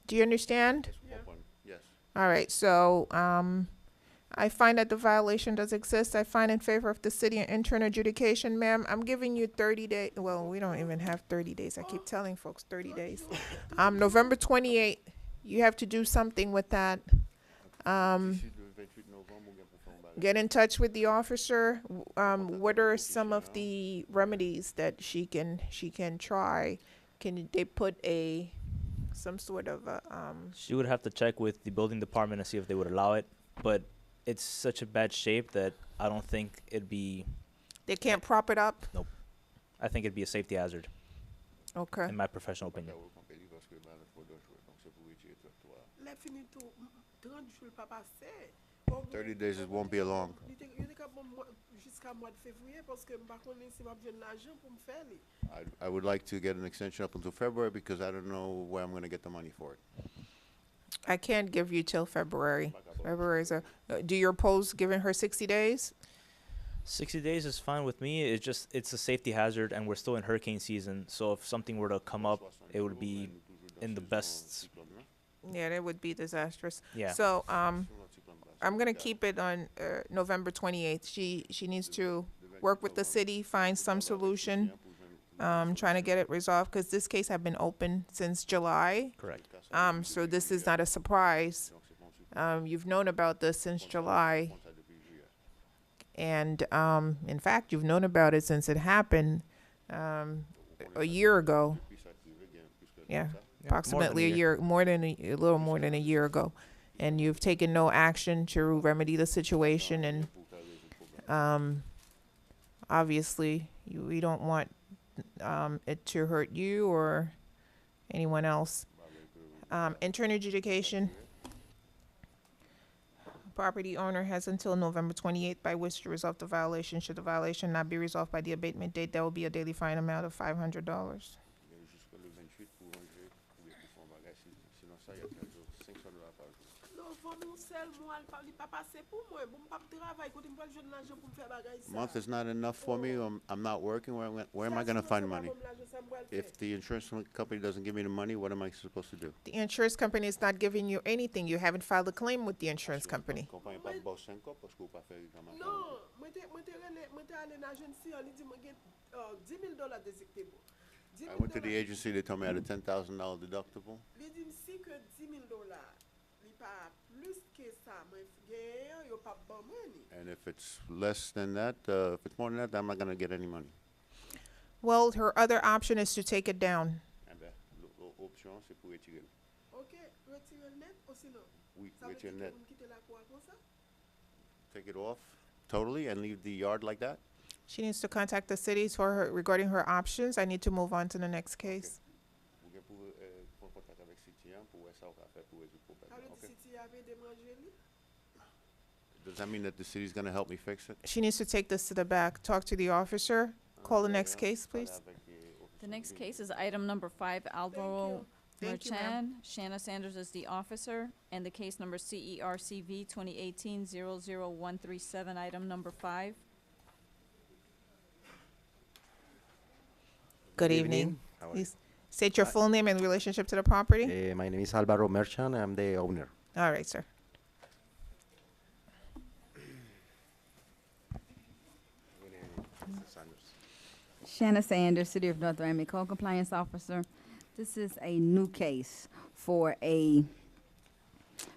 Do you understand? Yes. All right, so, I find that the violation does exist. I find in favor of the city and intern adjudication, ma'am. I'm giving you 30 days. Well, we don't even have 30 days. I keep telling folks 30 days. November 28th, you have to do something with that. D'ici le 28 novembre, on gagne pour faire un bagage. Get in touch with the officer. What are some of the remedies that she can try? Can they put some sort of She would have to check with the building department and see if they would allow it, but it's such a bad shape that I don't think it'd be. they can't prop it up? I think it'd be a safety hazard, Okay. in my professional opinion. Parce que ben, il faut deux jours, donc c'est pour retirer le trottoir. Les fini tout 30 jours pas passé. 30 days it won't be long. Il était jusqu'à mois de février parce que m'pa connais si m'a besoin l'argent pour me faire li. I would like to get an extension up until February because I don't know where I'm going to get the money for it. I can't give you till February. February's do you oppose giving her 60 days? 60 days is fine with me. It's a safety hazard, and we're still in hurricane season. So if something were to come up, it would be in the best. Yeah, that would be disastrous. Yeah. So, I'm gonna keep it on November 28th. She needs to work with the city, find some solution, trying to get it resolved, because this case have been open since July. Correct. So this is not a surprise. You've known about this since July. And, in fact, you've known about it since it happened, a year ago. Yeah, approximately a year, a little more than a year ago. And you've taken no action to remedy the situation, and, obviously, we don't want, it to hurt you or anyone else. Intern adjudication. Property owner has until November 28th by which to resolve the violation. Should the violation not be resolved by the abatement date, there will be a daily fine amount of $500. Jusqu'au le 28 pour ranger ou bien pour faire un bagage. Sinon, ça, il y a 15 jours, $500 par jour. Non, vendre un seul mois, il pas passé pour moi. Bon, pas travail, quand il me prend jeune l'argent pour me faire bagage ça. Month is not enough for me. I'm not working. Where am I going to find money? If the insurance company doesn't give me the money, what am I supposed to do? The insurance company is not giving you anything. You haven't filed a claim with the insurance company. Compagnie pas de boss 5 ans parce qu'on pas faire quand même. Non, moi t'es allé dans l'agence, on dit moi j'ai $10,000 détectable. I went to the agency. They told me I had a $10,000 deductible. Il dit si que $10,000, il pas plus que ça, moi gagne, yo pas bon money. And if it's less than that, if it's more than that, I'm not going to get any money. Well, her other option is to take it down. Eh ben, l'option, c'est pour retirer. OK, retirer net ou sinon? Oui, Ça veut retirer dire net. que quitter la cour comme ça? Take it off totally and leave the yard like that? She needs to contact the cities for her regarding her options. I need to move on to the next case. Ou bien pour prendre contact avec Citian pour voir ça on va faire pour résoudre le problème. Ça veut dire Okay. si tu avais démangé lui? Does that mean that the city's going to help me fix it? She needs to take this to the back, talk to the officer. Call the next case, please. The next case is item number 5, Alvaro Thank you, ma'am. Merchan. Shanna Sanders is the officer, and the case number CERCV 2018-00137, item number 5. Good evening. How are you? Please state your full name and relationship to the property. My name is Alvaro Merchan. I'm the owner. All right, sir. Shanna Sanders, City of North Miami Code Compliance Officer. This is a new case for a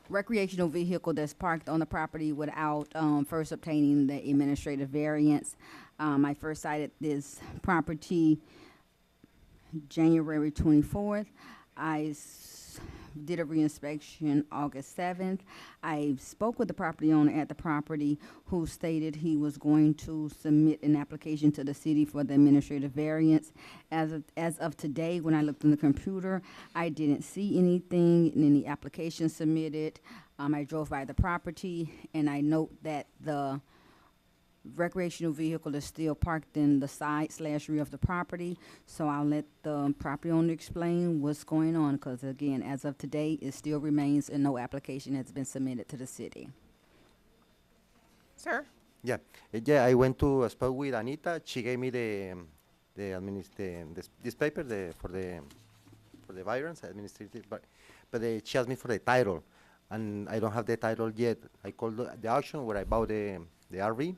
recreational vehicle that's parked on the property without first obtaining the administrative variance. I first cited this property January 24th. Did a reinspection August 7th. I spoke with the property owner at the property who stated he was going to submit an application to the city for the administrative variance. As of today, when I looked on the computer, I didn't see anything in any application submitted. I drove by the property and I note that the recreational vehicle is still parked in the side/rear of the property. So I'll let the property owner explain what's going on, because again, as of today, it still remains and no application has been submitted to the city. Sir? Yeah, I went to spoke with Anita. She gave me this paper for the for the variance, administrative, but she asked me for the title, and I don't have the title yet. I called the auction where I bought the RV,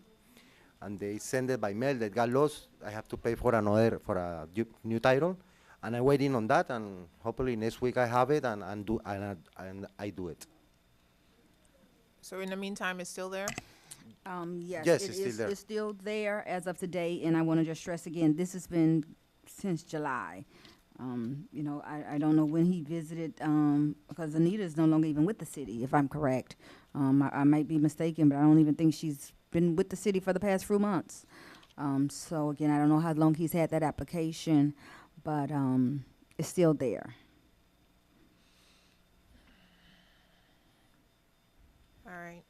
and they send it by mail. That got lost. I have to pay for a new title, and I'm waiting on that. And hopefully next week I have it and I do it. So in the meantime, it's still there? Yes, Yes, it it's still is, there. it's still there as of today, and I want to just stress again, this has been since July. You know, I don't know when he visited, because Anita is no longer even with the city, if I'm correct. I might be mistaken, but I don't even think she's been with the city for the past few months. So again, I don't know how long he's had that application, but it's still there. All right.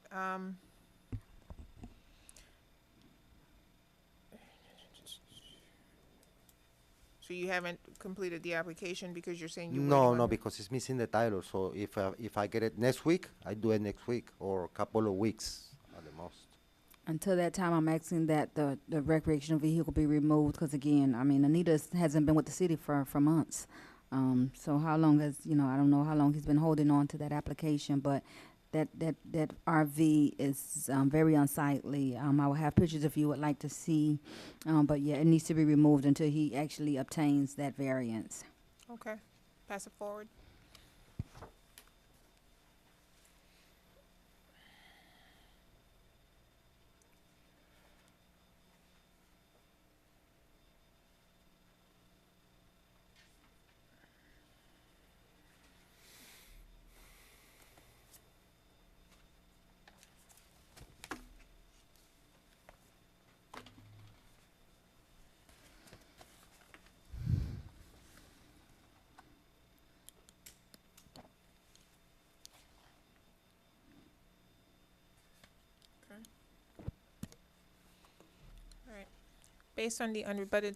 So you haven't completed the application because you're saying you're waiting No, on no, the- because it's missing the title. So if I get it next week, I do it next week or a couple of weeks at the most. Until that time, I'm asking that the recreational vehicle be removed, because again, I mean, Anita hasn't been with the city for months. So how long has, you know, I don't know how long he's been holding on to that application, but that RV is very unsightly. I will have pictures if you would like to see, but yeah, it needs to be removed until he actually obtains that variance. Okay, pass it forward. Based on the unrebutted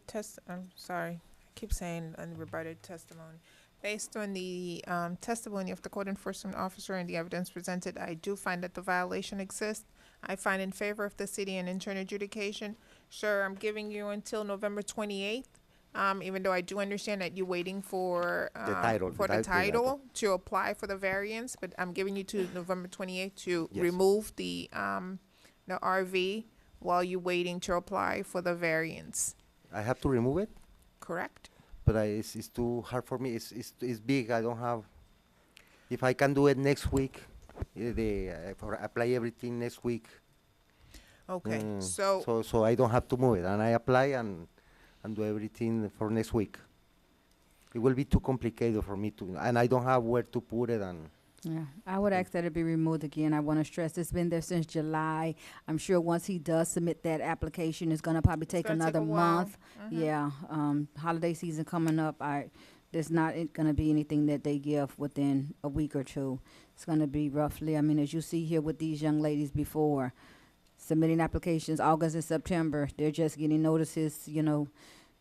I'm sorry, I keep saying unrebutted testimony. Based on the testimony of the code enforcement officer and the evidence presented, I do find that the violation exists. I find in favor of the city and intern adjudication. Sir, I'm giving you until November 28th, even though I do understand that you're waiting for title, for the the title. title to apply for the variance, but I'm giving you to November 28th to Yes. remove the RV while you're waiting to apply for the variance, I have to remove it, correct? but it's too hard for me. It's big. I don't have. If I can do it next week, for apply everything next week. Okay, Mm, so so I don't have to move it, and I apply and do everything for next week. It will be too complicated for me to, and I don't have where to put it. And Yeah, I would ask that it be removed again. I want to stress it's been there since July. I'm sure once he does submit that application, it's gonna probably take gonna take another a while. month. Yeah, holiday season coming up, there's not gonna be anything that they give within a week or two. It's gonna be roughly, I mean, as you see here with these young ladies before, submitting applications August and September, they're just getting notices, you know,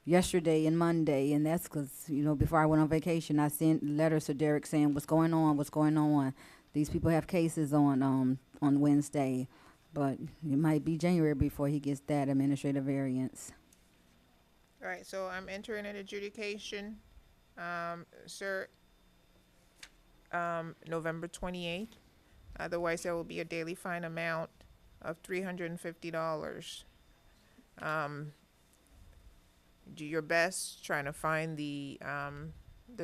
yesterday and Monday, and that's because, you know, before I went on vacation, I sent letters to Derek saying, what's going on, what's going on? These people have cases on Wednesday, but it might be January before he gets that administrative variance. all right, so I'm entering an adjudication, sir, November 28th. Otherwise, there will be a daily fine amount of $350. Do your best trying to find the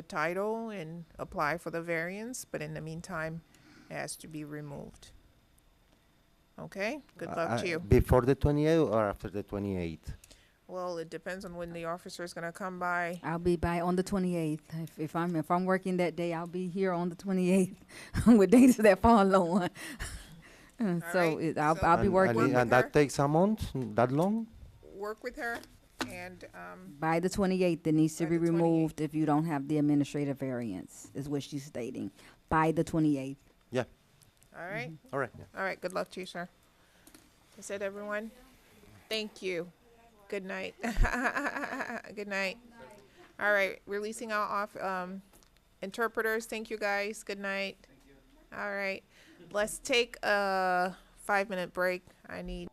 title and apply for the variance, but in the meantime, it has to be removed. Okay, good luck to you. Before the 28th or after the 28th? Well, it depends on when the officer is gonna come by. I'll be by on the 28th. If I'm working that day, I'll be here on the 28th with dates that fall on. So right, I'll be so- working with And her. that takes a month, that long? Work with her and, by the 28th. It needs to By be the 28th. removed if you don't have the administrative variance, is what she's stating. By the 28th. Yeah, all right? all right. Yeah. All right, good luck to you, sir. Is that everyone? Thank you. Good night. Good night. All right, releasing our interpreters. Thank you, guys. Good night. All right, let's take a 5-minute break. I need.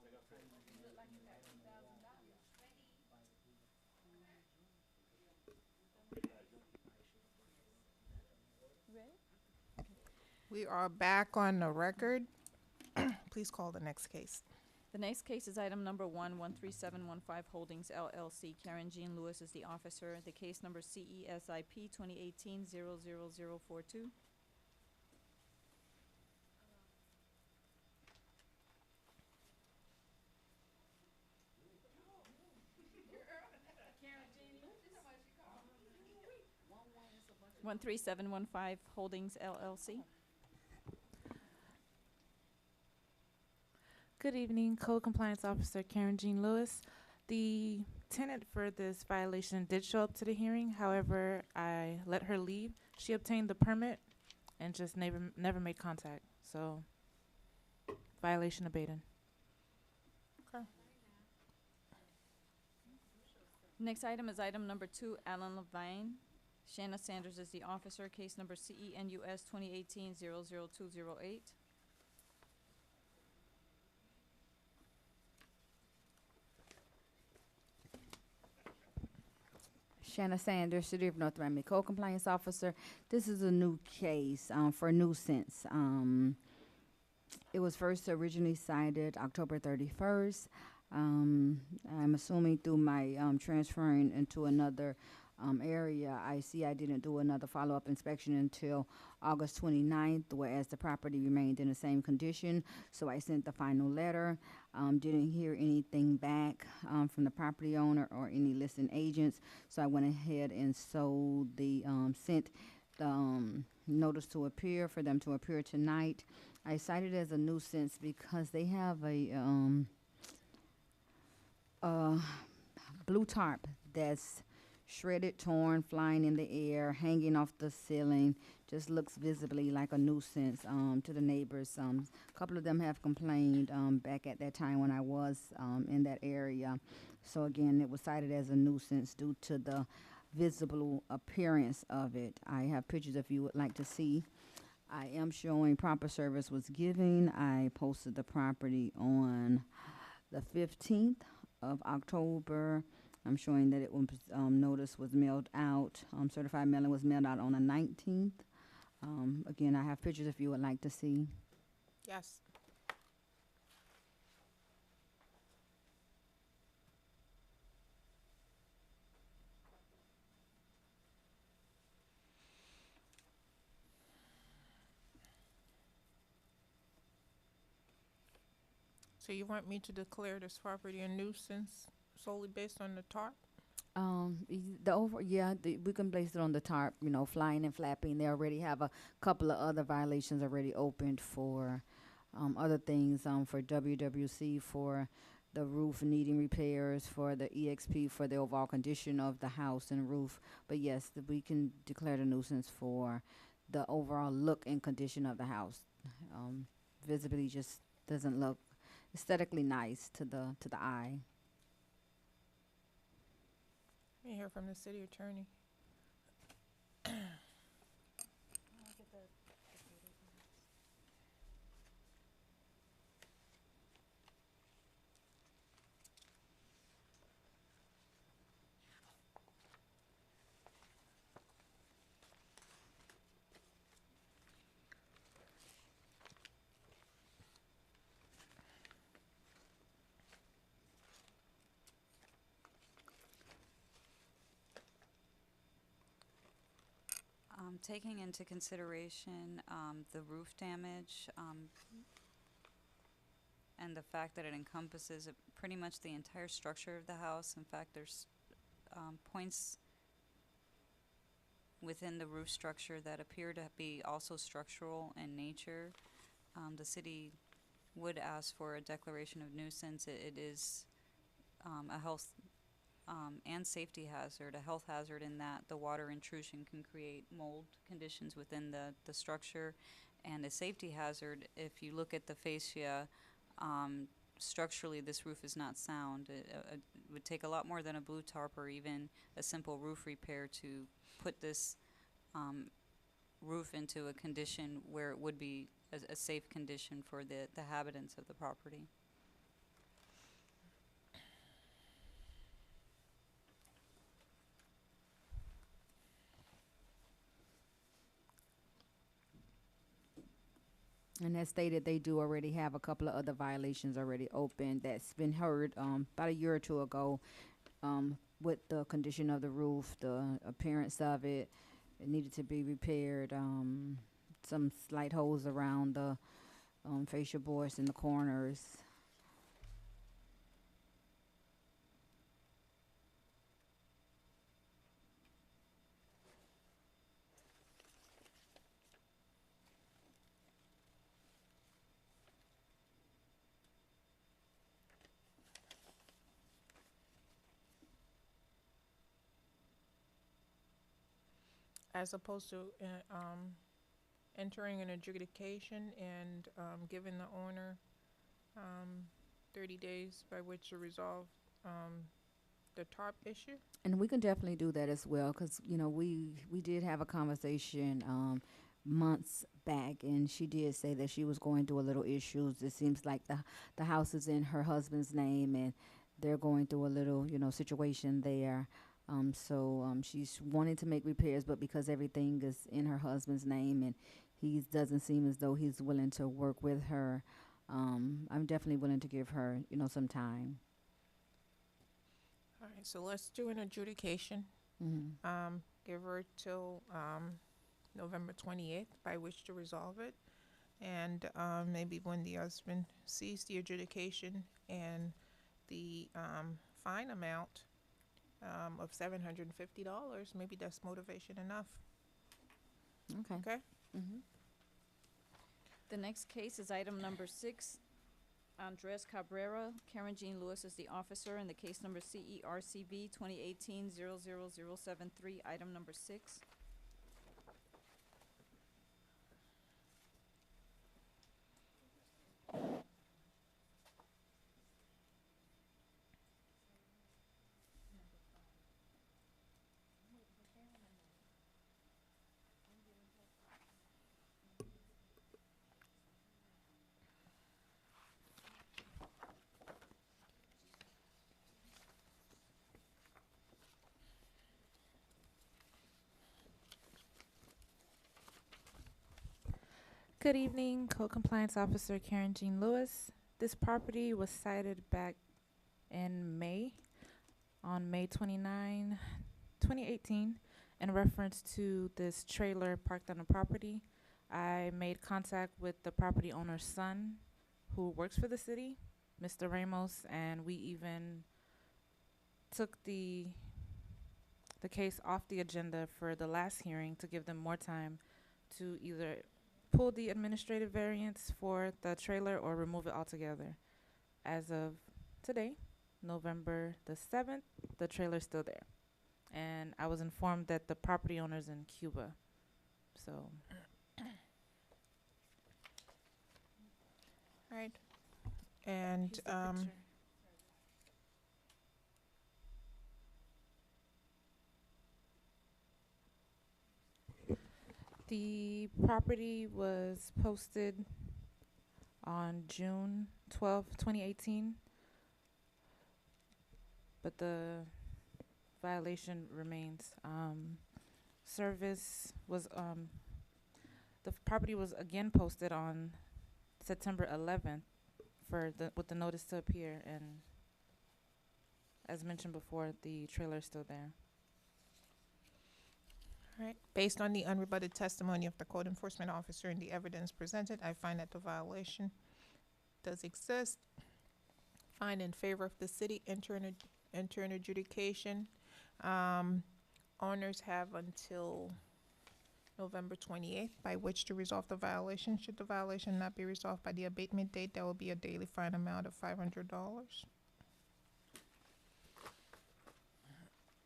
We are back on the record. Please call the next case. The next case is item number 13715 Holdings LLC. Karen Jean Lewis is the officer. The case number CESIP 2018-00042. One three seven one five Holdings LLC. Good evening, Code Compliance Officer Karen Jean Lewis. The tenant for this violation did show up to the hearing. However, I let her leave. She obtained the permit and just never made contact. So, violation abated. Okay. Next item is item number 2, Alan Levine. Shanna Sanders is the officer. Case number CENUS 2018-00208. Shanna Sanders, City of North Miami Code Compliance Officer. This is a new case for nuisance. It was first originally cited October 31st. I'm assuming through my transferring into another area, I see I didn't do another follow-up inspection until August 29th, whereas the property remained in the same condition. So I sent the final letter. Didn't hear anything back from the property owner or any listing agents. So I went ahead and sent the notice to appear for them to appear tonight. I cited it as a nuisance because they have a blue tarp that's shredded, torn, flying in the air, hanging off the ceiling. Just looks visibly like a nuisance to the neighbors. A couple of them have complained back at that time when I was in that area. So again, it was cited as a nuisance due to the visible appearance of it. I have pictures if you would like to see. I am showing proper service was given. I posted the property on the 15th of October. I'm showing that it was notice was mailed out. Certified mailing was mailed out on the 19th. Again, I have pictures if you would like to see. Yes. So you want me to declare this property a nuisance solely based on the tarp? We can place it on the tarp, flying and flapping. They already have a couple of other violations already opened for other things, for WWC, for the roof needing repairs, for the EXP, for the overall condition of the house and roof. But yes, we can declare the nuisance for the overall look and condition of the house. Visibly just doesn't look aesthetically nice to the eye. Let me hear from the city attorney. Taking into consideration the roof damage and the fact that it encompasses pretty much the entire structure of the house. In fact, there's points within the roof structure that appear to be also structural in nature. The city would ask for a declaration of nuisance. It is a health and safety hazard, a health hazard in that the water intrusion can create mold conditions within the structure, and a safety hazard if you look at the fascia. Structurally, this roof is not sound. It would take a lot more than a blue tarp or even a simple roof repair to put this roof into a condition where it would be a safe condition for the habitants of the property. And as stated, they do already have a couple of other violations already open that's been heard about a year or two ago, with the condition of the roof, the appearance of it. It needed to be repaired. Some slight holes around the fascia boards in the corners. As opposed to entering an adjudication and giving the owner 30 days by which to resolve the tarp issue? And we can definitely do that as well, because, you know, we did have a conversation months back, and she did say that she was going through a little issues. It seems like the house is in her husband's name, and they're going through a little, you know, situation there. So she's wanting to make repairs, but because everything is in her husband's name and he doesn't seem as though he's willing to work with her, I'm definitely willing to give her, you know, some time. All right, so let's do an adjudication. Mm-hmm. Give her till November 28th by which to resolve it. And maybe when the husband sees the adjudication and the fine amount of $750, maybe that's motivation enough. Okay. Okay? Mm-hmm. The next case is item number 6. Andres Cabrera, Karen Jean Lewis is the officer, and the case number CERCV 2018-00073, item number 6. Good evening, Code Compliance Officer Karen Jean Lewis. This property was cited back in May, on May 29, 2018, in reference to this trailer parked on the property. I made contact with the property owner's son, who works for the city, Mr. Ramos, and we even took the case off the agenda for the last hearing to give them more time to either pull the administrative variance for the trailer or remove it altogether. As of today, November the 7th, the trailer's still there. And I was informed that the property owner's in Cuba. So, All right. And here's the picture. The property was posted on June 12, 2018, but the violation remains. Service was, the property was again posted on September 11th with the notice to appear, and as mentioned before, the trailer is still there. All right. Based on the unrebutted testimony of the code enforcement officer and the evidence presented, I find that the violation does exist. Find in favor of the city, enter an adjudication. Owners have until November 28th by which to resolve the violation. Should the violation not be resolved by the abatement date, there will be a daily fine amount of $500.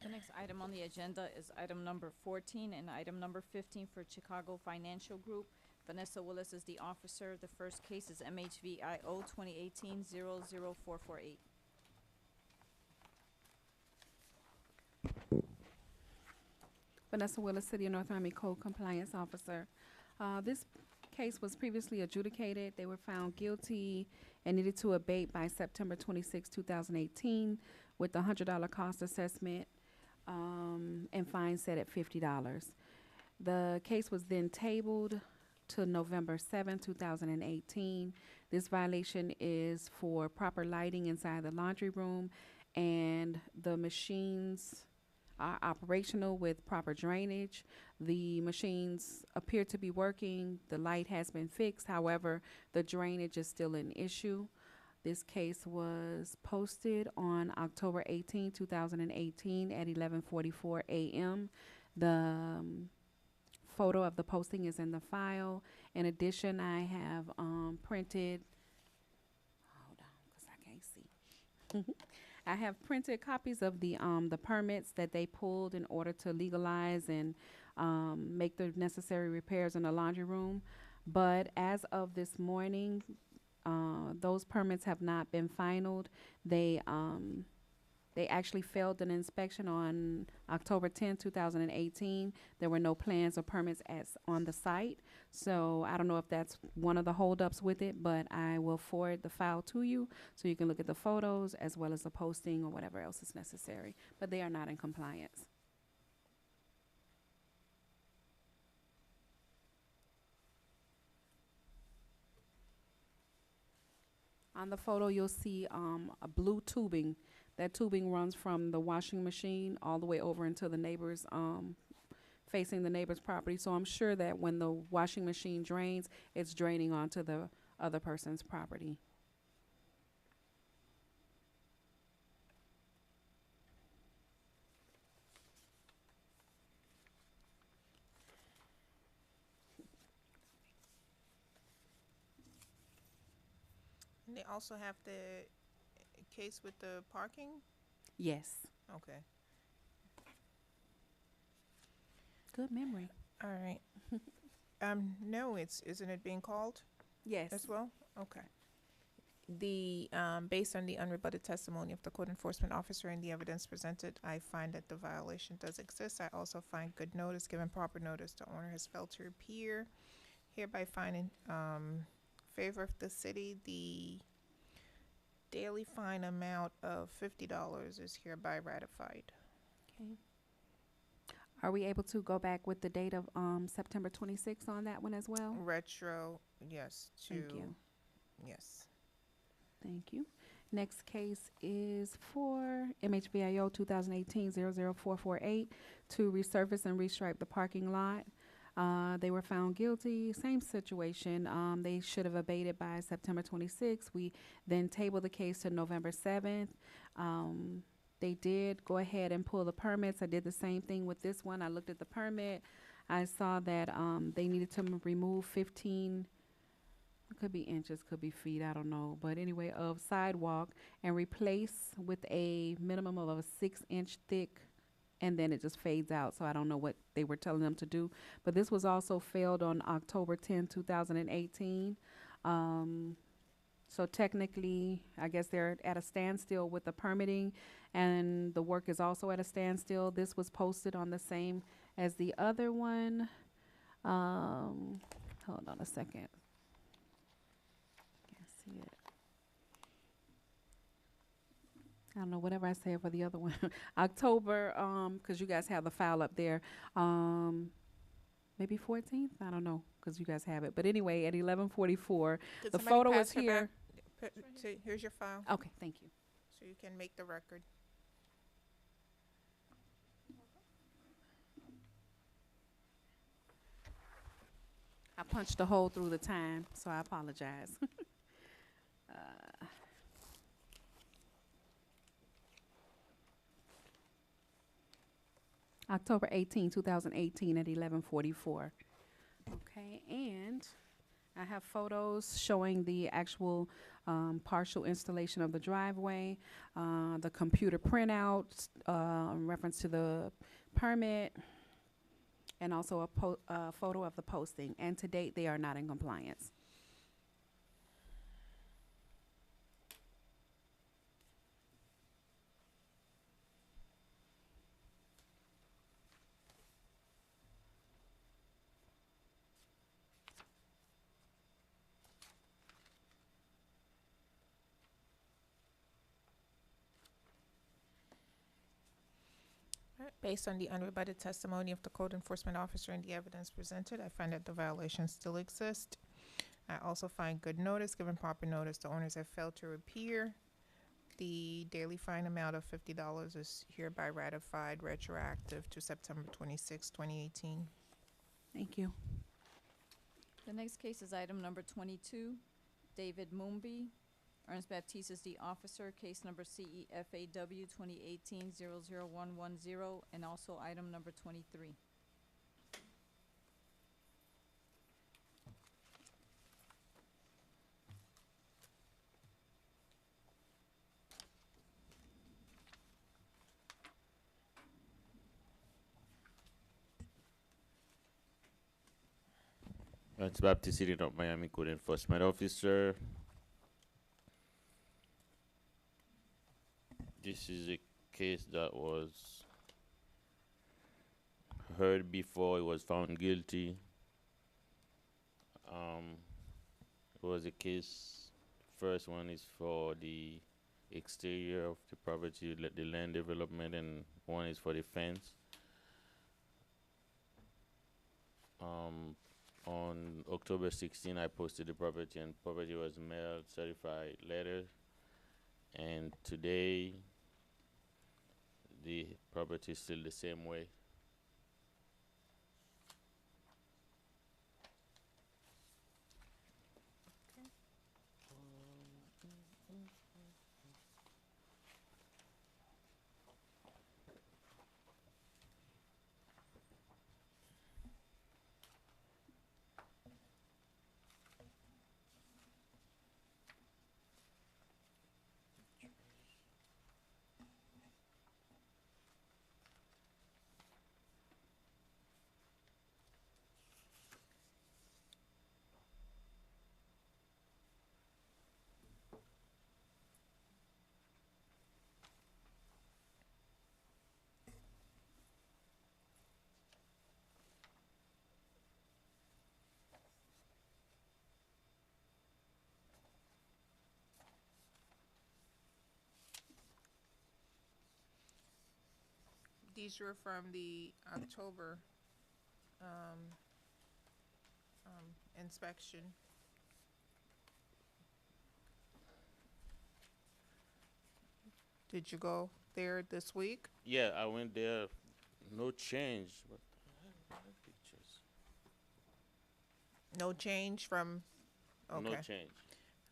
The next item on the agenda is item number 14 and item number 15 for Chicago Financial Group. Vanessa Willis is the officer. The first case is MHVIO 2018-00448. Vanessa Willis, City of North Miami Code Compliance Officer. This case was previously adjudicated. They were found guilty and needed to abate by September 26, 2018, with a $100 cost assessment and fine set at $50. The case was then tabled to November 7, 2018. This violation is for proper lighting inside the laundry room, and the machines are operational with proper drainage. The machines appear to be working. The light has been fixed. However, the drainage is still an issue. This case was posted on October 18, 2018 at 11:44 a.m. The photo of the posting is in the file. In addition, I have printed, hold on, because I can't see. I have printed copies of the permits that they pulled in order to legalize and make the necessary repairs in the laundry room. But as of this morning, those permits have not been finalized. They actually failed an inspection on October 10, 2018. There were no plans or permits on the site. So I don't know if that's one of the holdups with it, but I will forward the file to you so you can look at the photos as well as the posting or whatever else is necessary. But they are not in compliance. On the photo, you'll see a blue tubing. That tubing runs from the washing machine all the way over into the neighbor's, facing the neighbor's property. So I'm sure that when the washing machine drains, it's draining onto the other person's property. And they also have the case with the parking? Yes. Okay. Good memory. All right. No, isn't it being called Yes. as well? Okay. The, based on the unrebutted testimony of the code enforcement officer and the evidence presented, I find that the violation does exist. I also find good notice, given proper notice, the owner has failed to appear. Hereby find in, favor of the city, the daily fine amount of $50 is hereby ratified. Okay. Are we able to go back with the date of September 26th on that one as well? Retro, yes, to, Thank you. yes. Thank you. Next case is for MHVIO 2018-00448 to resurface and restripe the parking lot. They were found guilty. Same situation. They should have abated by September 26th. We then tabled the case to November 7th. They did go ahead and pull the permits. I did the same thing with this one. I looked at the permit. I saw that they needed to remove 15, it could be inches, could be feet, I don't know. But anyway, of sidewalk and replace with a minimum of a 6-inch thick, and then it just fades out. So I don't know what they were telling them to do. But this was also failed on October 10, 2018. So technically, I guess they're at a standstill with the permitting, and the work is also at a standstill. This was posted on the same as the other one. Hold on a second. Can't see it. I don't know, whatever I said for the other one. October, because you guys have the file up there. Maybe 14th? I don't know, because you guys have it. But anyway, at 11:44, the photo is here. Here's your file, Okay, thank you. so you can make the record. I punched a hole through the time, so I apologize. October 18, 2018 at 11:44. Okay, and I have photos showing the actual partial installation of the driveway, the computer printout, in reference to the permit, and also a photo of the posting. And to date, they are not in compliance. Alright, based on the unrebutted testimony of the code enforcement officer and the evidence presented, I find that the violations still exist. I also find good notice, given proper notice, the owners have failed to appear. The daily fine amount of $50 is hereby ratified retroactive to September 26, 2018. Thank you. The next case is item number 22, David Mumby. Ernest Baptiste is the officer, case number CEFAW 2018-00110, and also item number 23. Ernest Baptiste, City of Miami Code Enforcement Officer. This is a case that was heard before he was found guilty. It was a case, first one is for the exterior of the property, the land development, and one is for the fence. On October 16, I posted the property, and property was mailed certified letter. And today, the property is still the same way. These were from the October inspection. Did you go there this week? Yeah, I went there, no change, but I have pictures. No change from, okay. No change.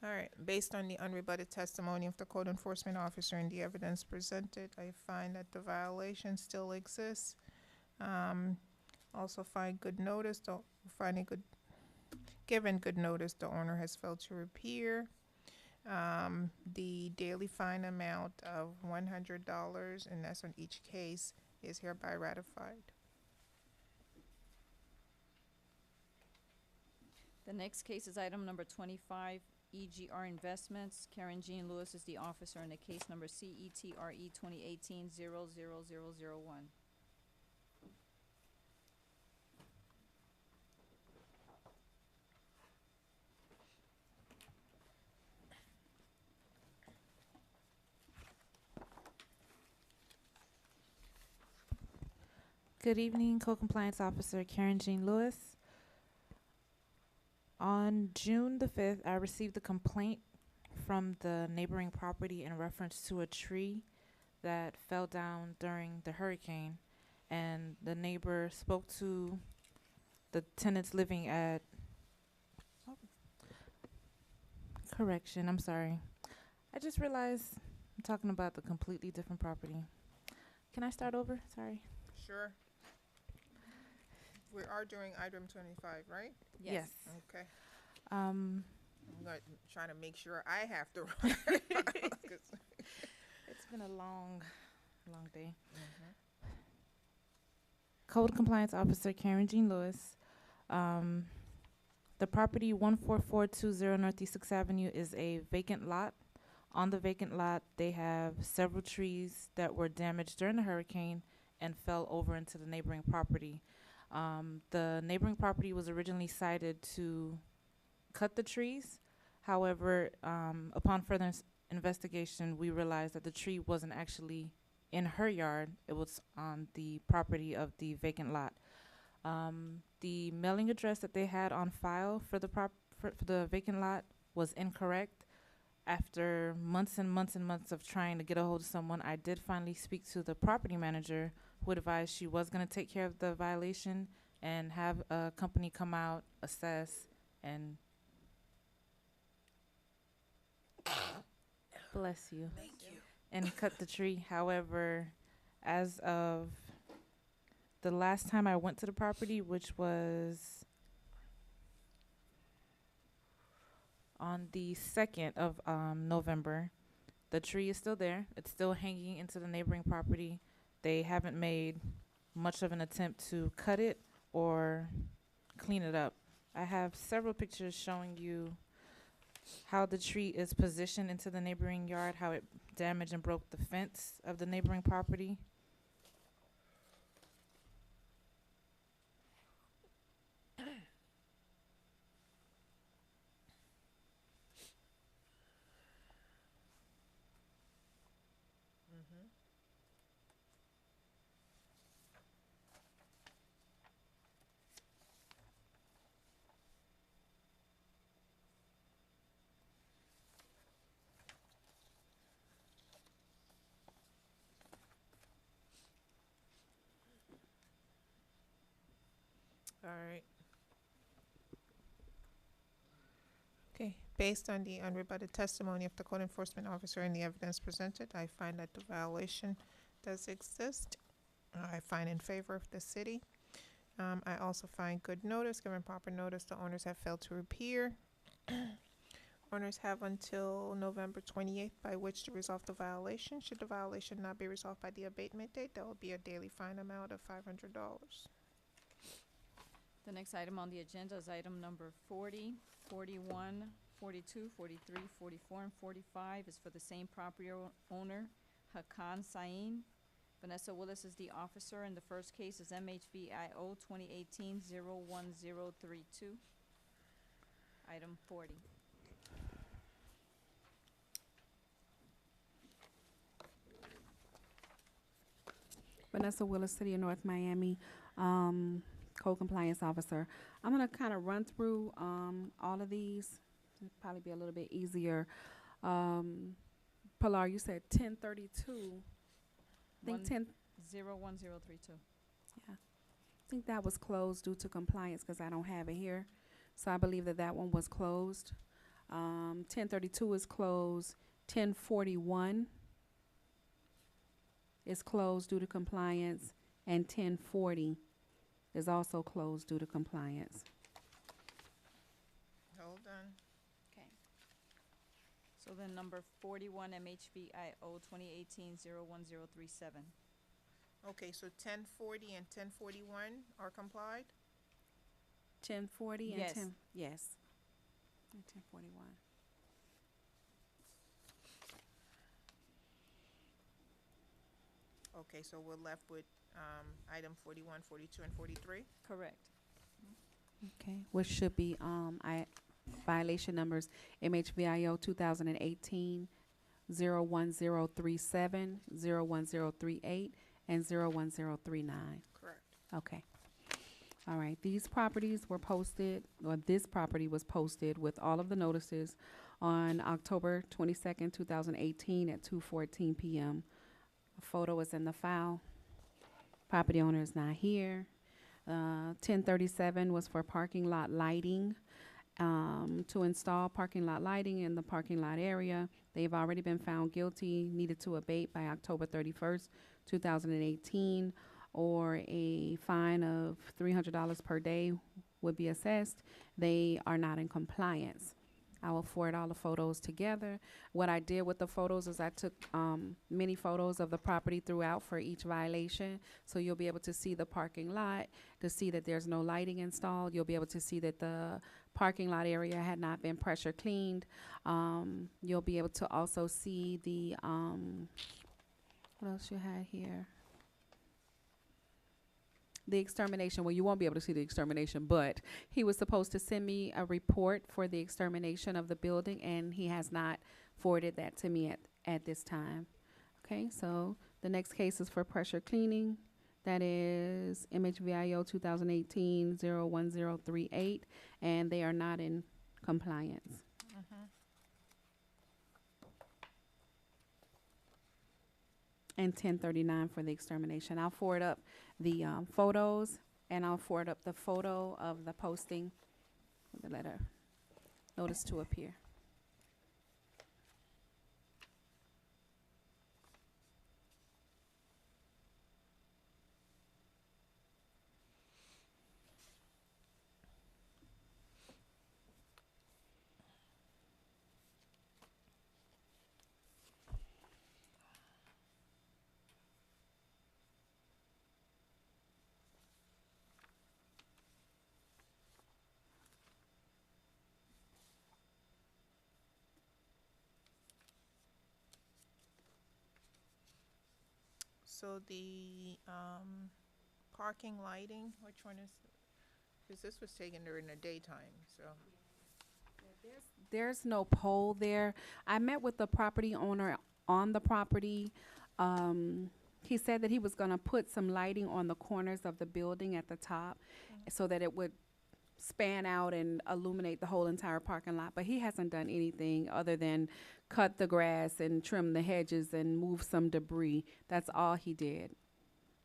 All right, based on the unrebutted testimony of the code enforcement officer and the evidence presented, I find that the violation still exists. Also find good notice, given good notice, the owner has failed to appear. The daily fine amount of $100, and that's on each case, is hereby ratified. The next case is item number 25, EGR Investments. Karen Jean Lewis is the officer in the case number CETRE 2018-00001. Good evening, Co-Compliance Officer Karen Jean Lewis. On June the 5th, I received a complaint from the neighboring property in reference to a tree that fell down during the hurricane, and the neighbor spoke to the tenants living at, correction, I'm sorry. I just realized I'm talking about the completely different property. Can I start over? Sorry. Sure. We are doing item 25, right? Yes. Okay. Um, I'm trying to make sure I have to. It's been a long day. Code Compliance Officer Karen Jean Lewis. The property 14420 Northeast 6th Avenue is a vacant lot. On the vacant lot, they have several trees that were damaged during the hurricane and fell over into the neighboring property. The neighboring property was originally cited to cut the trees. However, upon further investigation, we realized that the tree wasn't actually in her yard. It was on the property of the vacant lot. The mailing address that they had on file for the for the vacant lot was incorrect. After months and months and months of trying to get a hold of someone, I did finally speak to the property manager, who advised she was going to take care of the violation and have a company come out, assess, and bless you. Thank you. And cut the tree. However, as of the last time I went to the property, which was on the 2nd of November, the tree is still there. It's still hanging into the neighboring property. They haven't made much of an attempt to cut it or clean it up. I have several pictures showing you how the tree is positioned into the neighboring yard, how it damaged and broke the fence of the neighboring property. All right. Okay, based on the unrebutted testimony of the code enforcement officer and the evidence presented, I find that the violation does exist. I find in favor of the city. I also find good notice, given proper notice, the owners have failed to appear. Owners have until November 28th by which to resolve the violation. Should the violation not be resolved by the abatement date, there will be a daily fine amount of $500. The next item on the agenda is item number 40, 41, 42, 43, 44, and 45 is for the same property owner, Hakan Sain. Vanessa Willis is the officer, and the first case is MHVIO 2018-01032. Item 40. Vanessa Willis, City of North Miami, Code Compliance Officer. I'm gonna kind of run through all of these. It'll probably be a little bit easier. Pilar, you said 1032. I think 01032. Yeah. I think that was closed due to compliance because I don't have it here. So I believe that that one was closed. 1032 is closed. 1041 is closed due to compliance. And 1040 is also closed due to compliance. Hold on. Okay. So then number 41, MHVIO 2018-01037. Okay, so 1040 and 1041 are complied? 1040 Yes. and 10, yes. And 1041. Okay, so we're left with item 41, 42, and 43? Correct. Okay, which should be violation numbers MHVIO 2018 01037, 01038, and 01039. Correct. Okay. All right, these properties were posted, or this property was posted with all of the notices on October 22nd, 2018 at 2:14 p.m. A photo is in the file. Property owner is not here. 1037 was for parking lot lighting, to install parking lot lighting in the parking lot area. They've already been found guilty, needed to abate by October 31st, 2018, or a fine of $300 per day would be assessed. They are not in compliance. I will forward all the photos together. What I did with the photos is I took many photos of the property throughout for each violation. So you'll be able to see the parking lot, to see that there's no lighting installed. You'll be able to see that the parking lot area had not been pressure cleaned. You'll be able to also see the, what else you had here? The extermination. Well, you won't be able to see the extermination, but he was supposed to send me a report for the extermination of the building, and he has not forwarded that to me at this time. Okay, so The next case is for pressure cleaning. That is MHVIO 2018-01038, and they are not in compliance. And 1039 for the extermination. I'll forward up the photos, and I'll forward up the photo of the posting with the letter notice to appear. So the parking lighting, which one is, because this was taken during the daytime, so. There's no pole there. I met with the property owner on the property. He said that he was gonna put some lighting on the corners of the building at the top so that it would span out and illuminate the whole entire parking lot, but he hasn't done anything other than cut the grass and trim the hedges and move some debris. That's all he did.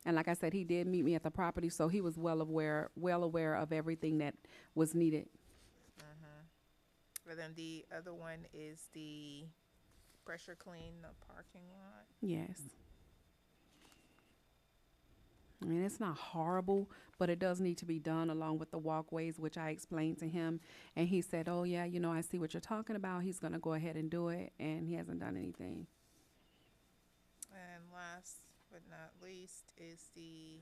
And like I said, he did meet me at the property, so he was well aware of everything that was needed. And then the other one is the pressure clean the parking lot. Yes. I mean, it's not horrible, but it does need to be done along with the walkways, which I explained to him. And he said, oh, yeah, you know, I see what you're talking about. He's going to go ahead and do it. And he hasn't done anything. And last but not least is the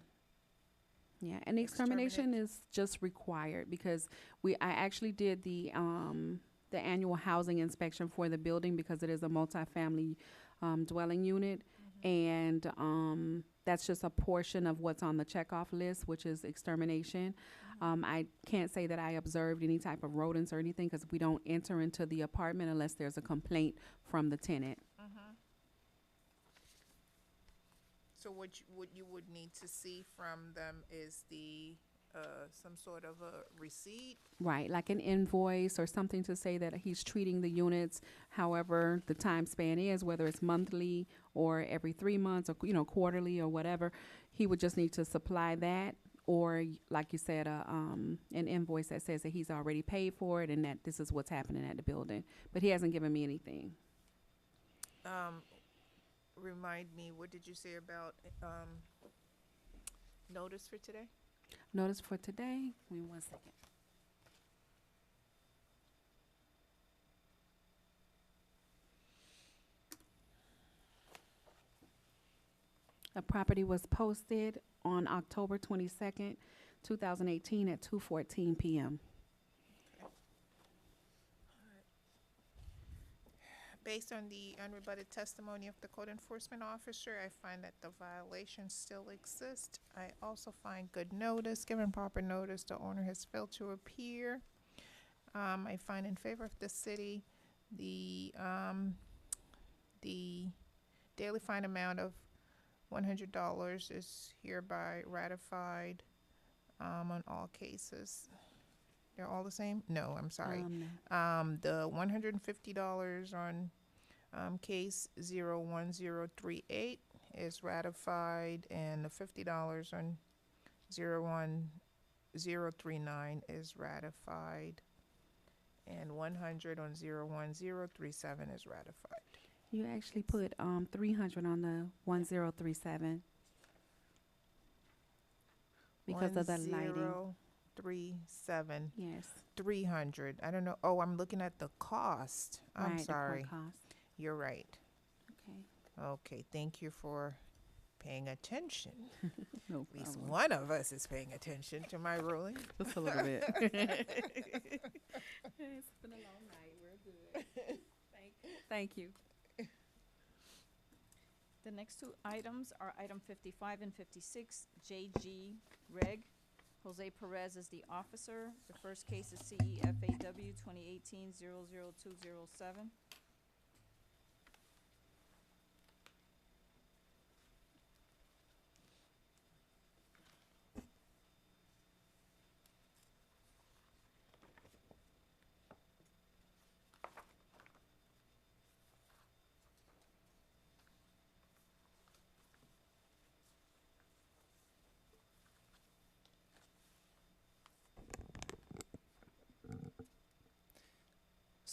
Yeah, and the extermination is just required because I actually did the annual housing inspection for the building because it is a multifamily dwelling unit. And that's just a portion of what's on the checkoff list, which is extermination. I can't say that I observed any type of rodents or anything because we don't enter into the apartment unless there's a complaint from the tenant. So what you would need to see from them is the some sort of a receipt. Right, like an invoice or something to say that he's treating the units however the time span is, whether it's monthly or every 3 months or, you know, quarterly or whatever. He would just need to supply that, or like you said, an invoice that says that he's already paid for it and that this is what's happening at the building. But he hasn't given me anything. Remind me, what did you say about notice for today? Notice for today, give me 1 second. The property was posted on October 22nd, 2018 at 2:14 p.m. Based on the unrebutted testimony of the code enforcement officer, I find that the violation still exists. I also find good notice, given proper notice, the owner has failed to appear. I find in favor of the city, the daily fine amount of $100 is hereby ratified on all cases. They're all the same? No, I'm sorry. No. The $150 on case 01038 is ratified, and the $50 on 01039 is ratified, and 100 on 01037 is ratified. You actually put 300 on the 1037 because of the lighting. 1037. Yes. 300. I don't know. Oh, I'm looking at the cost. I'm Right, the sorry. cost. You're right. Okay. Okay, thank you for paying attention. No At least problem. one of us is paying attention to my ruling. Just a little bit. It's been a long night. We're good. Thank you. The next two items are item 55 and 56, JG Reg. Jose Perez is the officer. The first case is CEFAW 2018-00207.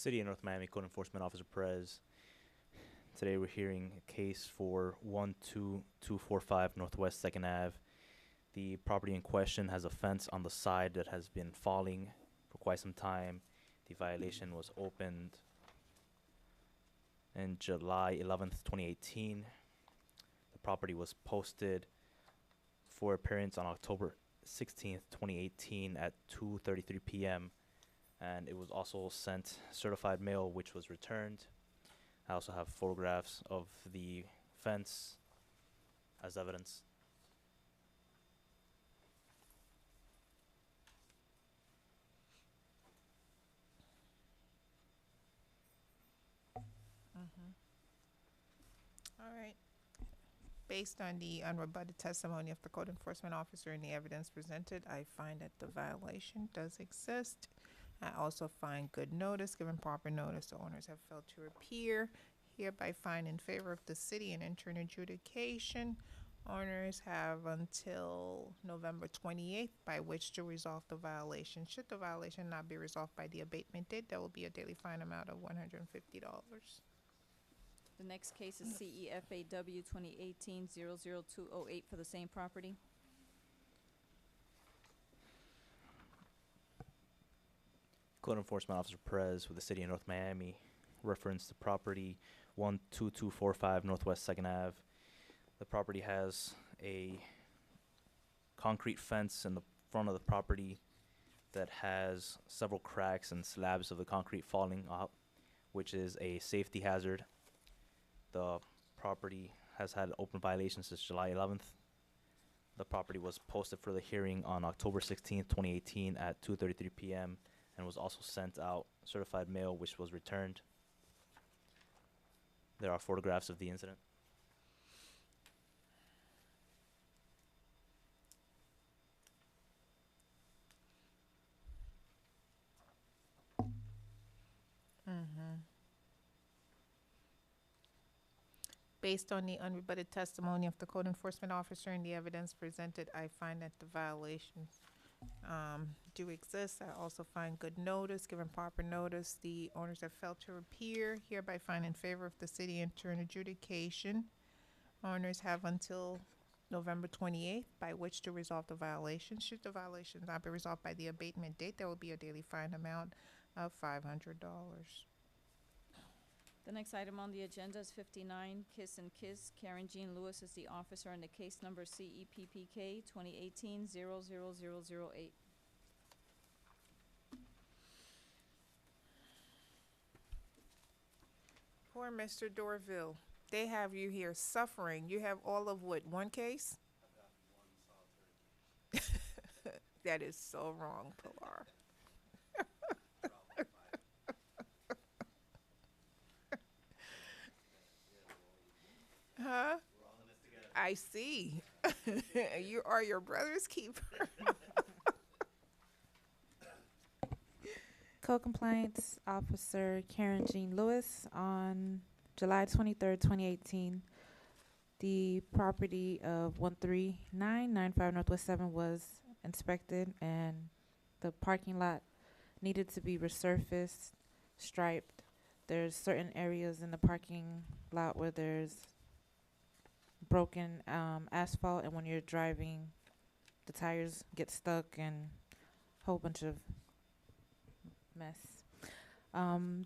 City of North Miami Code Enforcement Officer Perez. Today we're hearing a case for 12245 Northwest 2nd Ave. The property in question has a fence on the side that has been falling for quite some time. The violation was opened in July 11th, 2018. The property was posted for appearance on October 16th, 2018 at 2:33 p.m. and it was also sent certified mail, which was returned. I also have photographs of the fence as evidence. All right. Based on the unrebutted testimony of the code enforcement officer and the evidence presented, I find that the violation does exist. I also find good notice, given proper notice, the owners have failed to appear. Hereby find in favor of the city and enter an adjudication. Owners have until November 28th by which to resolve the violation. Should the violation not be resolved by the abatement date, there will be a daily fine amount of $150. The next case is CEFAW 2018-00208 for the same property. Code Enforcement Officer Perez with the City of North Miami referenced the property 12245 Northwest 2nd Ave. The property has a concrete fence in the front of the property that has several cracks and slabs of the concrete falling out, which is a safety hazard. The property has had open violations since July 11th. The property was posted for the hearing on October 16th, 2018 at 2:33 p.m. and was also sent out certified mail, which was returned. There are photographs of the incident. Based on the unrebutted testimony of the code enforcement officer and the evidence presented, I find that the violations do exist. I also find good notice, given proper notice, the owners have failed to appear. Hereby find in favor of the city and enter an adjudication. Owners have until November 28th by which to resolve the violation. Should the violation not be resolved by the abatement date, there will be a daily fine amount of $500. The next item on the agenda is 59 Kiss and Kiss. Karen Jean Lewis is the officer in the case number CEPPK 2018-00008. Poor Mr. Dorville. They have you here suffering. You have all of what, one case? That is so wrong, Pilar. Huh? I see. You are your brother's keeper. Co-compliance officer Karen Jean Lewis on July 23rd, 2018. The property of 13995 Northwest 7 was inspected and the parking lot needed to be resurfaced, striped. There's certain areas in the parking lot where there's broken asphalt, and when you're driving, the tires get stuck and a whole bunch of mess.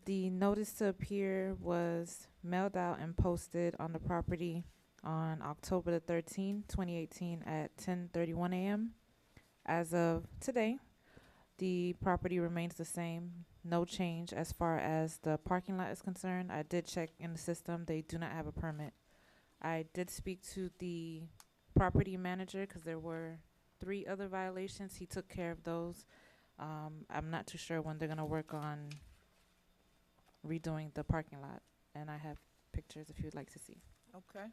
The notice to appear was mailed out and posted on the property on October the 13th, 2018 at 10:31 a.m. As of today, the property remains the same, no change as far as the parking lot is concerned. I did check in the system. They do not have a permit. I did speak to the property manager because there were 3 other violations. He took care of those. I'm not too sure when they're going to work on redoing the parking lot. And I have pictures if you'd like to see. Okay.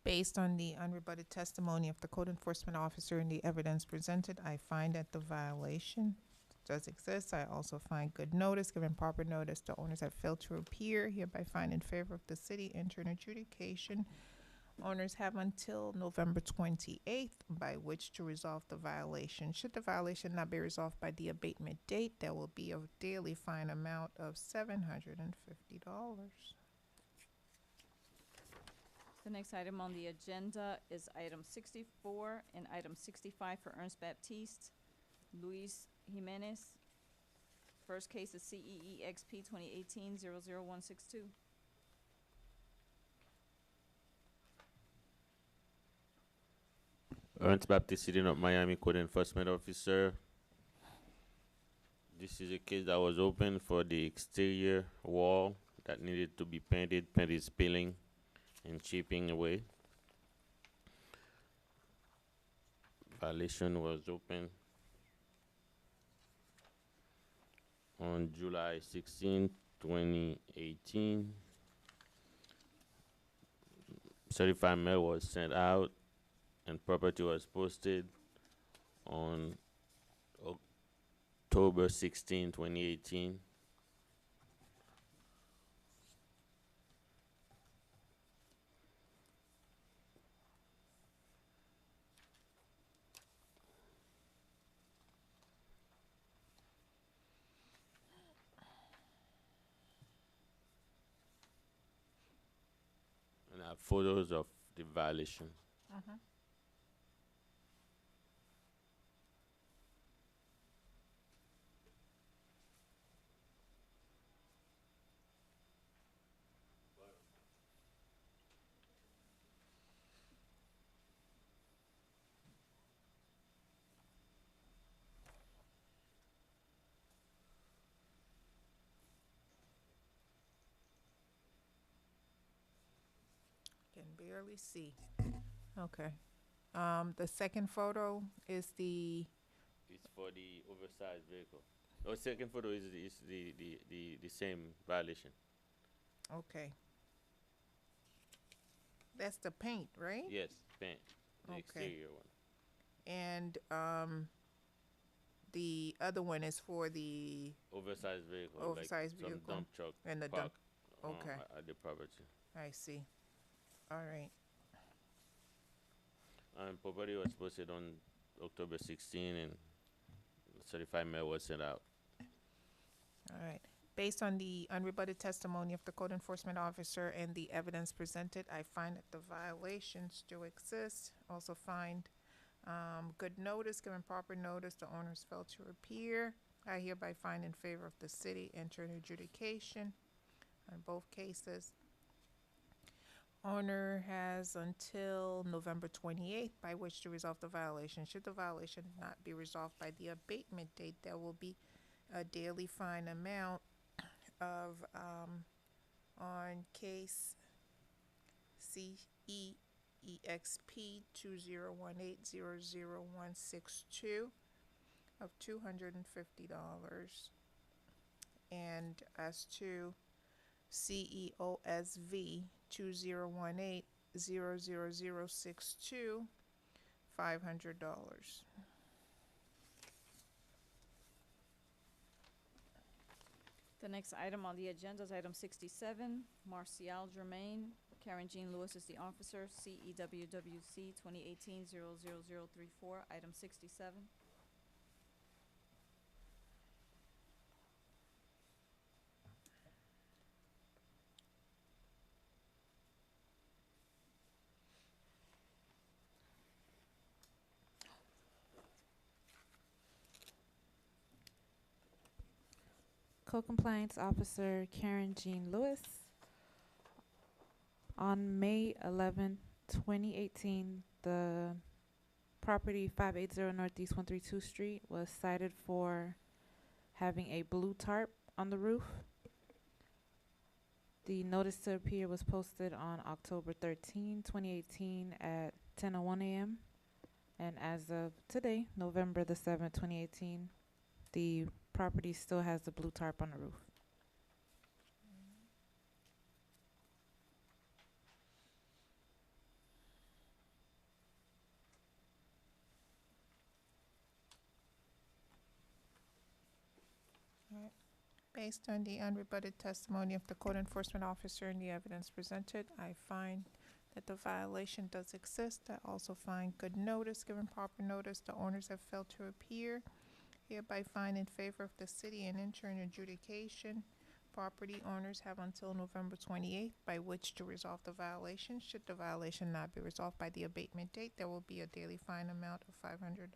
Based on the unrebutted testimony of the code enforcement officer and the evidence presented, I find that the violation does exist. I also find good notice, given proper notice, the owners have failed to appear, hereby find in favor of the city, enter an adjudication. Owners have until November 28th by which to resolve the violation. Should the violation not be resolved by the abatement date, there will be a daily fine amount of $750. The next item on the agenda is item 64 and item 65 for Ernst Baptiste, Luis Jimenez. First case is CEE XP 2018-00162. Ernst Baptiste, City of Miami Code Enforcement Officer. This is a case that was open for the exterior wall that needed to be painted. Paint is peeling and chipping away. Violation was open on July 16, 2018. Certified mail was sent out and property was posted on October 16, 2018. And I have photos of the violation. Can barely see. Okay. The second photo is the, It's for the oversized vehicle. The second photo is the same violation. okay. That's the paint, right? Yes, paint, the Okay. exterior one. And the other one is for the, Oversized vehicle, Oversized like vehicle some dump truck and the dump. parked, Okay. at the property. I see. All right. And property was posted on October 16 and certified mail was sent out. All right. Based on the unrebutted testimony of the code enforcement officer and the evidence presented, I find that the violations do exist. Also find good notice, given proper notice, the owners failed to appear. I hereby find in favor of the city, enter an adjudication on both cases. Owner has until November 28th by which to resolve the violation. Should the violation not be resolved by the abatement date, there will be a daily fine amount of, on case CEEXP 2018-00162 of $250. And as to CEOSV 2018-00062, $500. The next item on the agenda is item 67, Marcial Germain. Karen Jean Lewis is the officer, CEWWC 2018-00034, item 67. Co-compliance officer Karen Jean Lewis. On May 11, 2018, the property 580 Northeast 132 Street was cited for having a blue tarp on the roof. The notice to appear was posted on October 13, 2018 at 10:01 a.m. And as of today, November the 7th, 2018, the property still has the blue tarp on the roof. Based on the unrebutted testimony of the code enforcement officer and the evidence presented, I find that the violation does exist. I also find good notice, given proper notice, the owners have failed to appear. Hereby find in favor of the city and enter an adjudication. Property owners have until November 28th by which to resolve the violation. Should the violation not be resolved by the abatement date, there will be a daily fine amount of $500.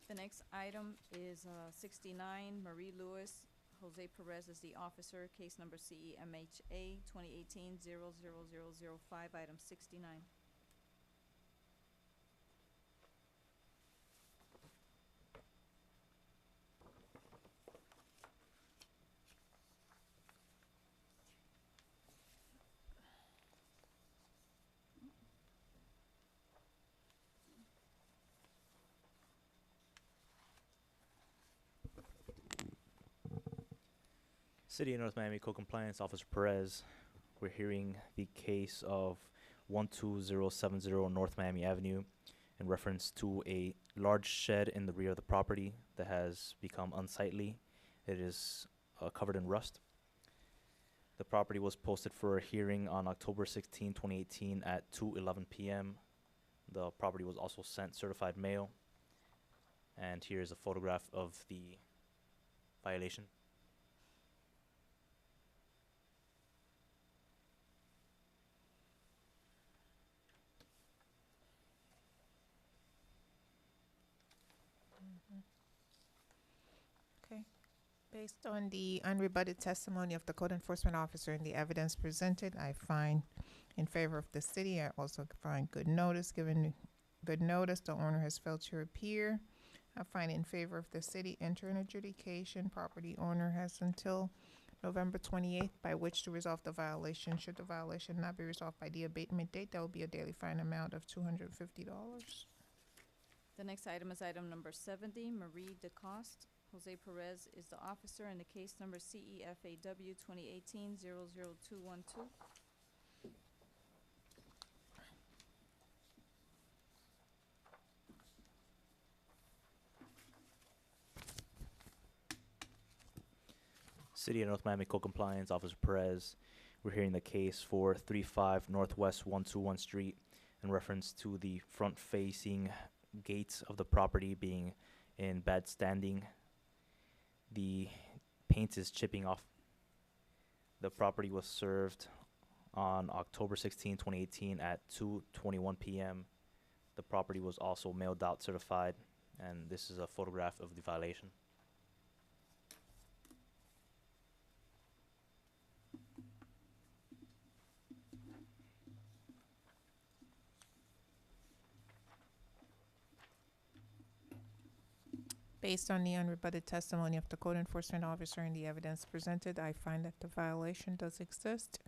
The next item is 69, Marie Lewis. Jose Perez is the officer, case number CEMHA 2018-00005, item 69. City of North Miami Code Compliance Officer Perez. We're hearing the case of 12070 North Miami Avenue in reference to a large shed in the rear of the property that has become unsightly. It is covered in rust. The property was posted for a hearing on October 16, 2018 at 2:11 p.m. The property was also sent certified mail. And here's a photograph of the violation. Okay. Based on the unrebutted testimony of the code enforcement officer and the evidence presented, I find in favor of the city. I also find good notice. Given good notice, the owner has failed to appear. I find in favor of the city, enter an adjudication. Property owner has until November 28th by which to resolve the violation. Should the violation not be resolved by the abatement date, there will be a daily fine amount of $250. The next item is item number 70, Marie DeCoste. Jose Perez is the officer, and the case number CEFAW 2018-00212. City of North Miami Code Compliance Officer Perez. We're hearing the case for 35 Northwest 121 Street in reference to the front-facing gates of the property being in bad standing. The paint is chipping off. The property was served on October 16, 2018 at 2:21 p.m. The property was also mailed out certified, and this is a photograph of the violation. Based on the unrebutted testimony of the code enforcement officer and the evidence presented, I find that the violation does exist.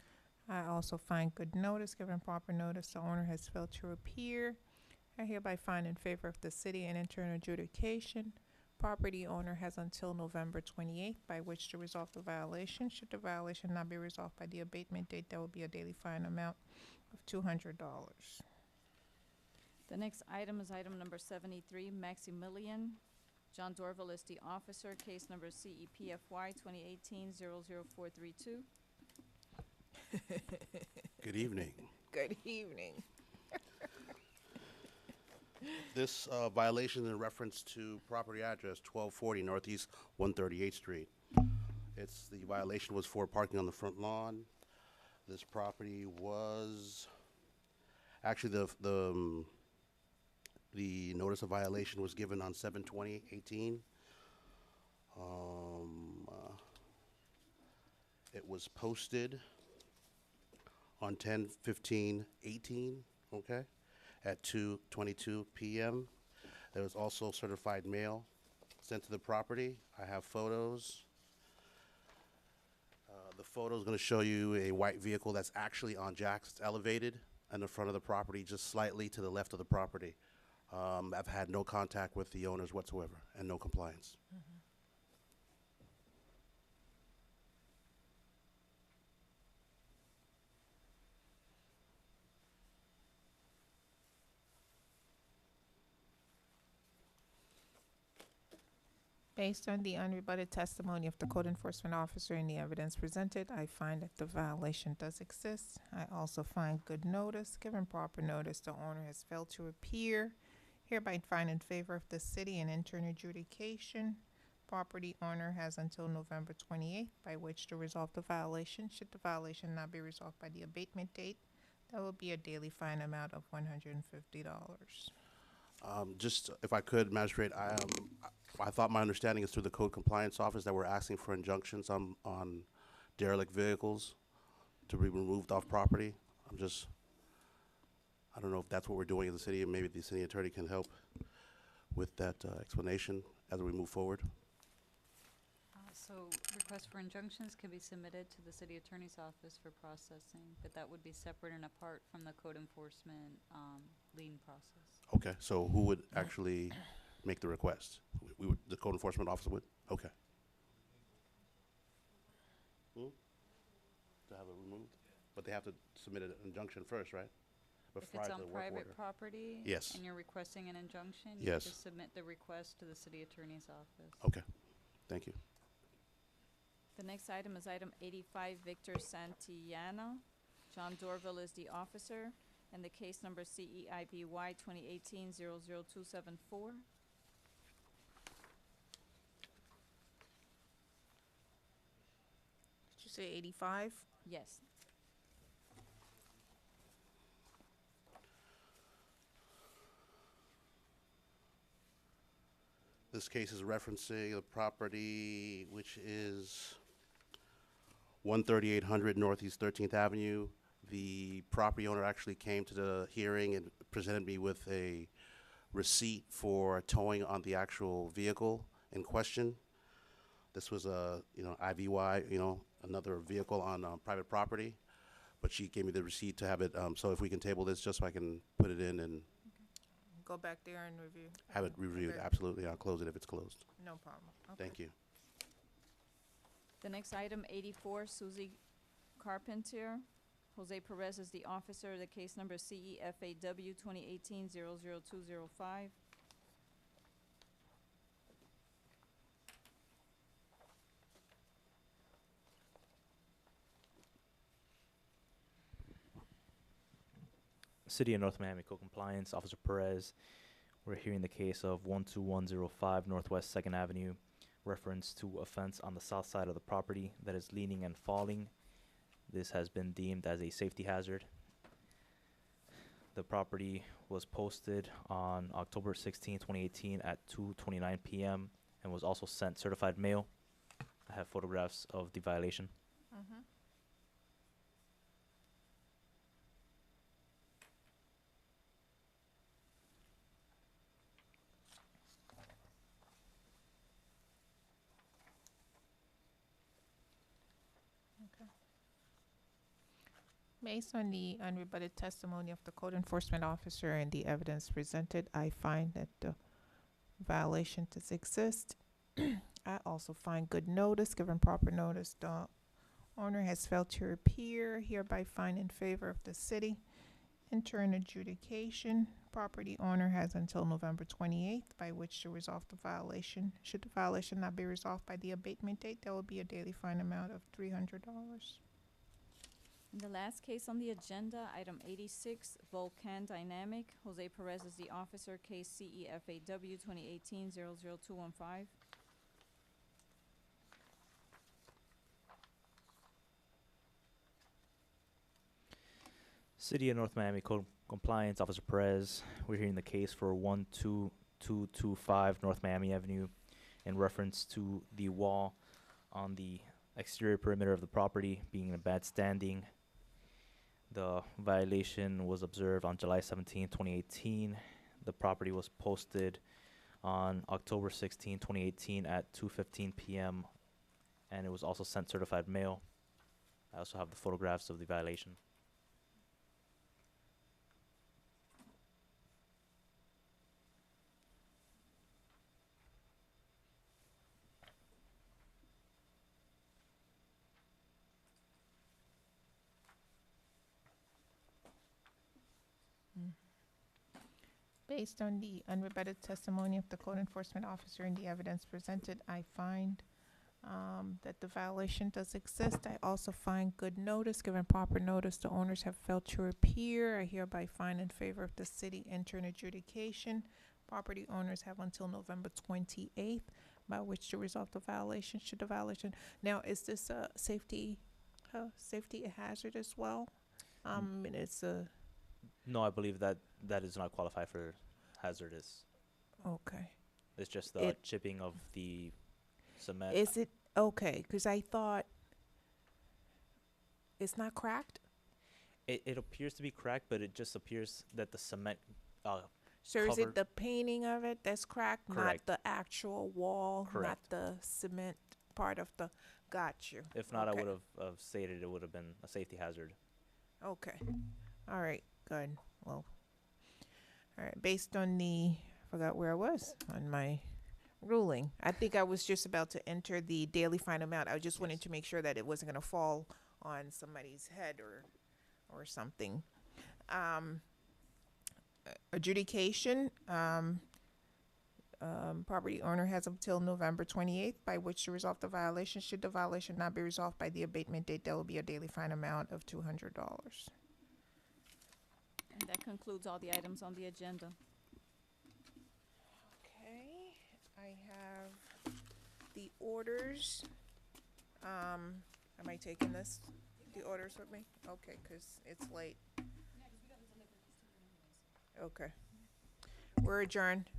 I also find good notice, given proper notice, the owner has failed to appear. I hereby find in favor of the city and enter an adjudication. Property owner has until November 28th by which to resolve the violation. Should the violation not be resolved by the abatement date, there will be a daily fine amount of $200. The next item is item number 73, Maximilian. John Dorval is the officer, case number CEPFY 2018-00432. Good evening. Good evening. This violation is in reference to property address 1240 Northeast 138th Street. The violation was for parking on the front lawn. This property was, actually the notice of violation was given on 7/20/18. It was posted on 10/15/18, okay, at 2:22 p.m. There was also certified mail sent to the property. I have photos. The photo is going to show you a white vehicle that's actually on jacks. It's elevated in the front of the property, just slightly to the left of the property. I've had no contact with the owners whatsoever and no compliance. Based on the unrebutted testimony of the code enforcement officer and the evidence presented, I find that the violation does exist. I also find good notice. Given proper notice, the owner has failed to appear. Hereby find in favor of the city and enter an adjudication. Property owner has until November 28th by which to resolve the violation. Should the violation not be resolved by the abatement date, there will be a daily fine amount of $150. Just, if I could, Magistrate, I thought my understanding is through the Code Compliance Office that we're asking for injunctions on derelict vehicles to be removed off property. I don't know if that's what we're doing in the city, and maybe the city attorney can help with that explanation as we move forward. So requests for injunctions can be submitted to the city attorney's office for processing, but that would be separate and apart from the code enforcement lien process. Okay, so who would actually make the request? We would, the code enforcement officer would? Okay. To have it removed? But they have to submit an injunction first, right? If it's on private property? Yes. And you're requesting an injunction? You Yes. just submit the request to the city attorney's office. Okay, thank you. The next item is item 85, Victor Santillana. John Dorville is the officer, and the case number CEIBY 2018-00274. Did you say 85? Yes. This case is referencing the property which is 13800 Northeast 13th Avenue. The property owner actually came to the hearing and presented me with a receipt for towing on the actual vehicle in question. This was a, IVY, another vehicle on private property, but she gave me the receipt to have it, so if we can table this just so I can put it in and Go back there and review. have it reviewed, Okay. absolutely, I'll close it if it's closed. No problem. Okay. Thank you. The next item, 84, Susie Carpenter. Jose Perez is the officer. The case number CEFAW 2018-00205. City of North Miami Code Compliance, Officer Perez. We're hearing the case of 12105 Northwest 2nd Avenue, reference to a fence on the south side of the property that is leaning and falling. This has been deemed as a safety hazard. The property was posted on October 16, 2018 at 2:29 p.m. and was also sent certified mail. I have photographs of the violation. Mm-hmm. Based on the unrebutted testimony of the code enforcement officer and the evidence presented, I find that the violation does exist. I also find good notice. Given proper notice, the owner has failed to appear. Hereby find in favor of the city. Enter an adjudication. Property owner has until November 28th by which to resolve the violation. Should the violation not be resolved by the abatement date, there will be a daily fine amount of $300. And the last case on the agenda, item 86, Volcan Dynamic. Jose Perez is the officer, case CEFAW 2018-00215. City of North Miami Code Compliance, Officer Perez. We're hearing the case for 12225 North Miami Avenue in reference to the wall on the exterior perimeter of the property being in bad standing. The violation was observed on July 17, 2018. The property was posted on October 16, 2018 at 2:15 p.m. and it was also sent certified mail. I also have the photographs of the violation. Based on the unrebutted testimony of the code enforcement officer and the evidence presented, I find that the violation does exist. I also find good notice, given proper notice, the owners have failed to appear. I hereby find in favor of the city, enter an adjudication. Property owners have until November 28th by which to resolve the violation, should the violation. Now, is this a safety hazard as well? And it's a, No, I believe that is not qualified for hazardous. okay. It's just the It- chipping of the cement. Is it, okay, because I thought it's not cracked? It appears to be cracked, but it just appears that the cement, So is covered- it the painting of it that's cracked, not Correct. the actual wall, not Correct. the cement part of the, got you. if not, Okay. I would have stated it would have been a safety hazard. Okay, all right, good, well, all right, based on the, forgot where I was on my ruling. I think I was just about to enter the daily fine amount. I just wanted to make sure that it wasn't gonna fall on somebody's head or something. Adjudication, property owner has until November 28th by which to resolve the violation. Should the violation not be resolved by the abatement date, there will be a daily fine amount of $200. And that concludes all the items on the agenda. Okay, I have the orders. Am I taking the orders with me? Okay, 'cause it's late. Okay. We're adjourned.